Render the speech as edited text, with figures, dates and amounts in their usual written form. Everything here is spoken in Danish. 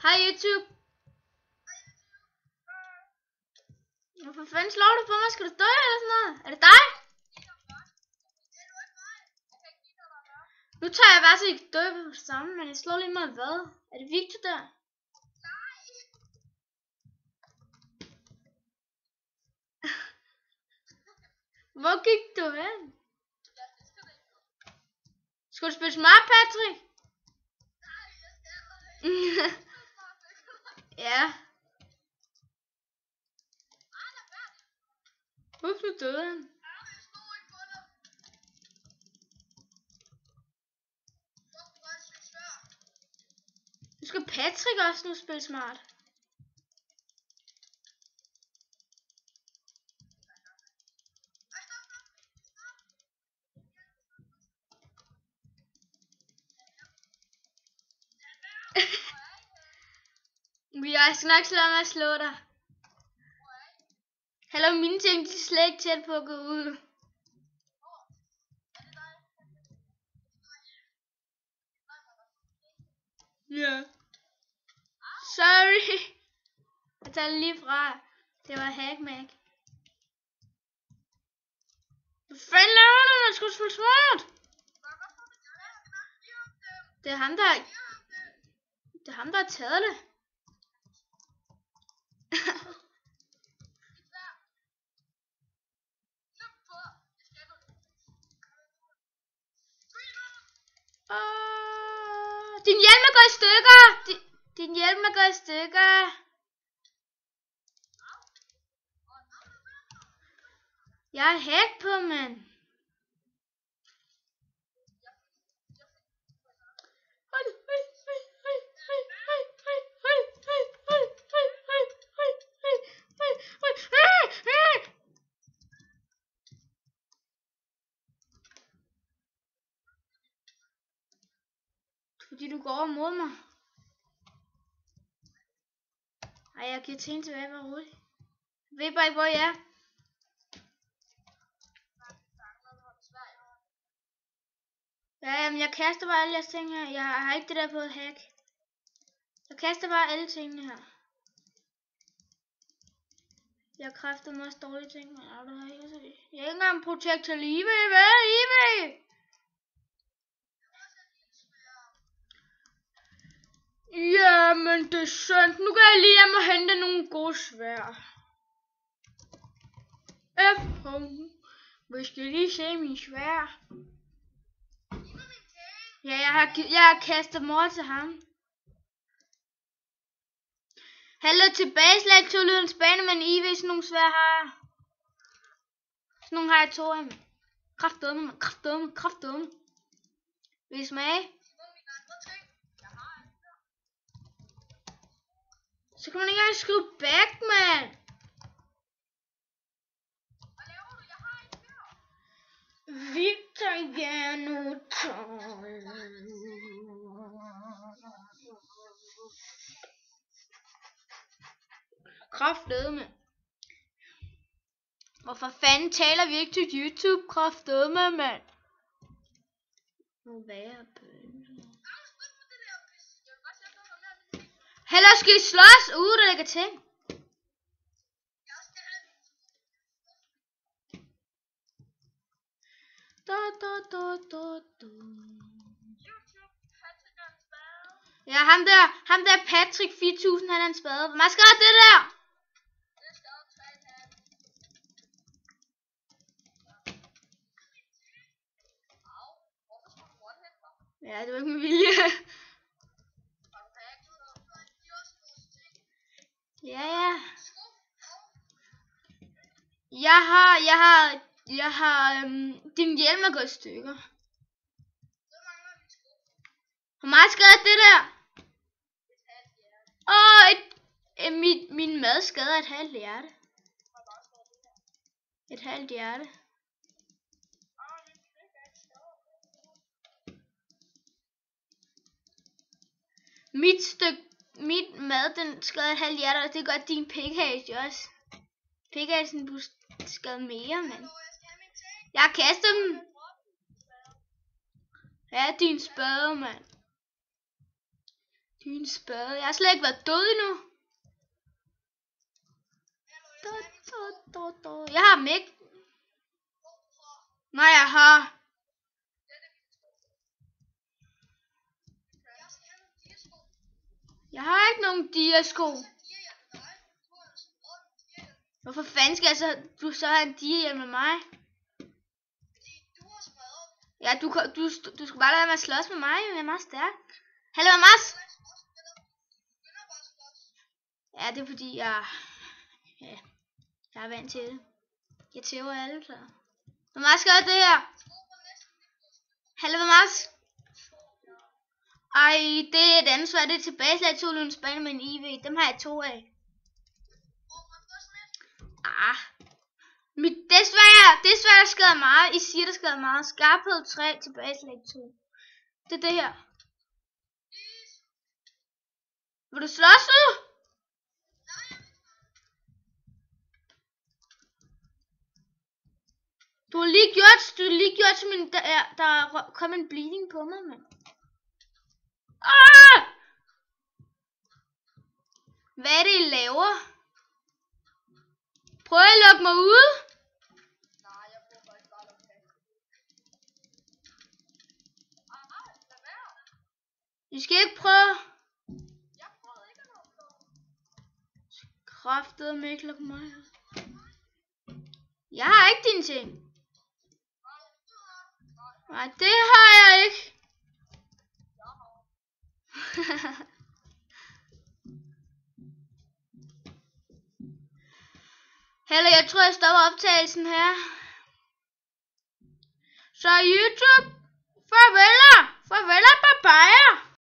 Hej YouTube. Hvorfor fanden slår du på mig? Skal du dø eller sådan noget? Er det dig? Nu tager jeg bare så ikke dø på sammen, men jeg slår lige meget hvad? Er det Victor der? Hvor gik du hen? Skal du spille smart, Patrick? Ja. Hvorfor døde han? Nu skal Patrick også nu spille smart. Jeg skal nok slå med at slå dig. Hallo, mine ting de er slet ikke tæt på at gå ud. Ja. Sorry. Jeg tager det lige fra. Det var hackmack. Hvad fanden laver du? Man skulle spille smart. Det er ham, der har taget det. Din hjelm er gået i stykker. Din hjelm er gået i stykker. Jeg har hack på, mand. Fordi du går over mod mig. Ej, jeg giver ting tilbage, bare roligt. Jeg ved bare ikke, hvor jeg er. Ja, jamen jeg kaster bare alle jeres ting her. Jeg har ikke det der på et hack. Jeg kaster bare alle tingene her. Jeg kræfter mig også dårlige ting. Men jeg har ikke engang Protector Live. Hvad er Live? Ja, men det er synd. Nu kan jeg lige hjem og hente nogle gode svær. Vi skal lige se min svær. Ja, jeg har kastet mor til ham. Hallo, tilbageslag til lydens bane, men I sådan nogle svær har jeg. Sådan nogle har jeg 2 af dem. Kraftedeme. Vil I smage? Så kan man ikke engang skrive back, man. Victor Janu. Kraftedeme. Hvorfor fanden taler vi ikke til YouTube? Kraftedeme, mand. Nu være bønne. Heller skal I slås? Der ligger ting. Ja, ham der Patrick 4000, han er en spade. Hvor meget skal det der? Ja, det var ikke med vilje. Ja. Jeg har din hjelm er gået i stykker. Hvor meget skader det der? Min mad skader et halvt hjerte. Et halvt hjerte. Mit mad, den skader et halvt hjerte, og det gør din pickaxe også. Pickaxen du skader mere, mand. Jeg har kastet dem. Ja, din spade, mand. Din spade. Jeg har slet ikke været død endnu. Jeg har dem ikke. Nej, jeg har. Jeg har ikke nogen diasko. Hvorfor fanden skal du så have en diahjelm med mig? Ja, du skal bare lade med at slås med mig. Jeg er meget stærk. Hallo, Mads. Ja, det er fordi jeg er vant til det. Jeg tæver alle klar. Hvor meget skal jeg det her? Hallo, Mads. Ej, det er et ansvar. Det er tilbageslag 2 løbens bane med en IV. Dem har jeg 2 af. Desværre skader meget. I siger, der skader meget. Skarphed 3, tilbageslag 2. Det er det her. Vil du slås nu? Du har lige gjort som en, der kom en bleeding på mig, mand. Hvad er det, I laver? Prøv at lukke mig ud. Nej, jeg prøver faktisk bare at lukke mig. I skal ikke prøve. Jeg prøvede ikke at lukke mig. Kraftedeme ikke lukke mig. Jeg har ikke dine ting. Nej, det har jeg ikke. Heller, jeg tror, jeg stopper optagelsen her. Så YouTube, farvel, papaya.